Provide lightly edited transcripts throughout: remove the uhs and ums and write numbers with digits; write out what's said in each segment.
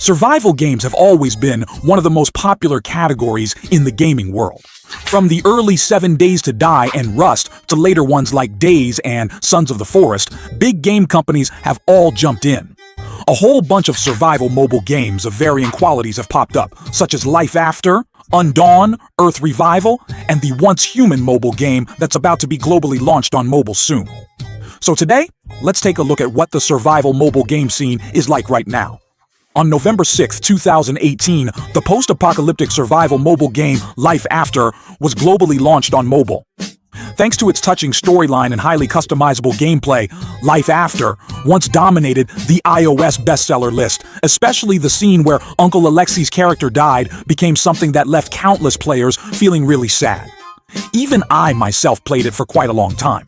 Survival games have always been one of the most popular categories in the gaming world. From the early 7 Days to Die and Rust to later ones like Days and Sons of the Forest, big game companies have all jumped in. A whole bunch of survival mobile games of varying qualities have popped up, such as Life After, Undawn, Earth Revival, and the Once Human mobile game that's about to be globally launched on mobile soon. So today, let's take a look at what the survival mobile game scene is like right now. On November 6, 2018, the post-apocalyptic survival mobile game Life After was globally launched on mobile. Thanks to its touching storyline and highly customizable gameplay, Life After once dominated the iOS bestseller list, especially the scene where Uncle Alexi's character died became something that left countless players feeling really sad. Even I myself played it for quite a long time.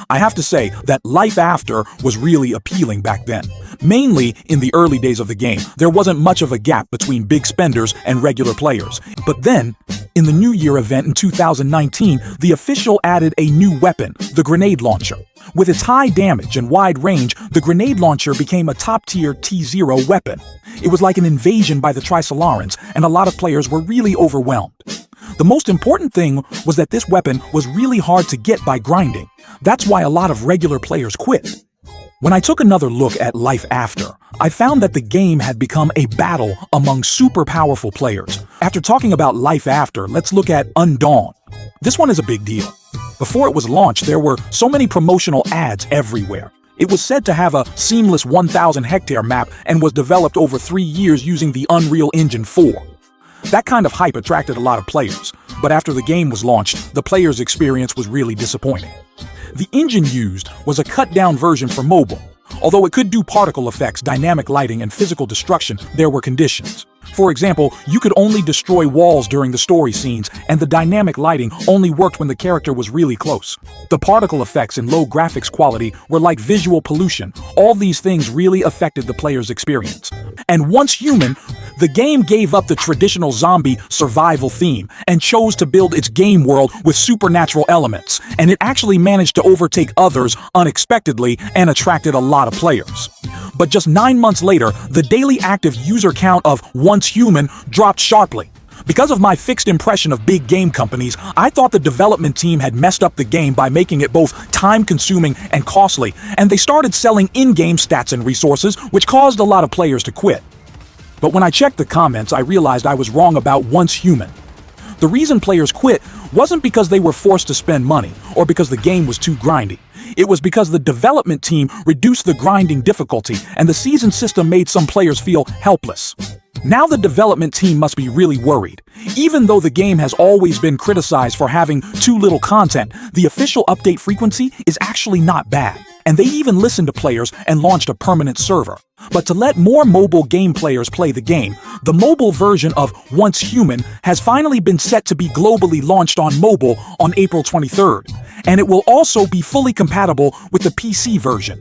I have to say that Life After was really appealing back then. Mainly in the early days of the game, there wasn't much of a gap between big spenders and regular players. But then, in the New Year event in 2019, the official added a new weapon, the grenade launcher. With its high damage and wide range, the grenade launcher became a top-tier T0 weapon. It was like an invasion by the Trisolarans, and a lot of players were really overwhelmed. The most important thing was that this weapon was really hard to get by grinding. That's why a lot of regular players quit. When I took another look at Life After, I found that the game had become a battle among super powerful players. After talking about Life After, let's look at Undawn. This one is a big deal. Before it was launched, there were so many promotional ads everywhere. It was said to have a seamless 1,000-hectare map and was developed over 3 years using the Unreal Engine 4. That kind of hype attracted a lot of players, but after the game was launched, the player's experience was really disappointing. The engine used was a cut-down version for mobile. Although it could do particle effects, dynamic lighting, and physical destruction, there were conditions. For example, you could only destroy walls during the story scenes, and the dynamic lighting only worked when the character was really close. The particle effects and low graphics quality were like visual pollution. All these things really affected the player's experience. And Once Human, the game gave up the traditional zombie survival theme and chose to build its game world with supernatural elements, and it actually managed to overtake others unexpectedly and attracted a lot of players. But just 9 months later, the daily active user count of Once Human dropped sharply. Because of my fixed impression of big game companies, I thought the development team had messed up the game by making it both time-consuming and costly, and they started selling in-game stats and resources, which caused a lot of players to quit. But when I checked the comments, I realized I was wrong about Once Human. The reason players quit wasn't because they were forced to spend money, or because the game was too grindy. It was because the development team reduced the grinding difficulty, and the season system made some players feel helpless. Now the development team must be really worried. Even though the game has always been criticized for having too little content, the official update frequency is actually not bad. And they even listened to players and launched a permanent server. But to let more mobile game players play the game, the mobile version of Once Human has finally been set to be globally launched on mobile on April 23rd. And it will also be fully compatible with the PC version.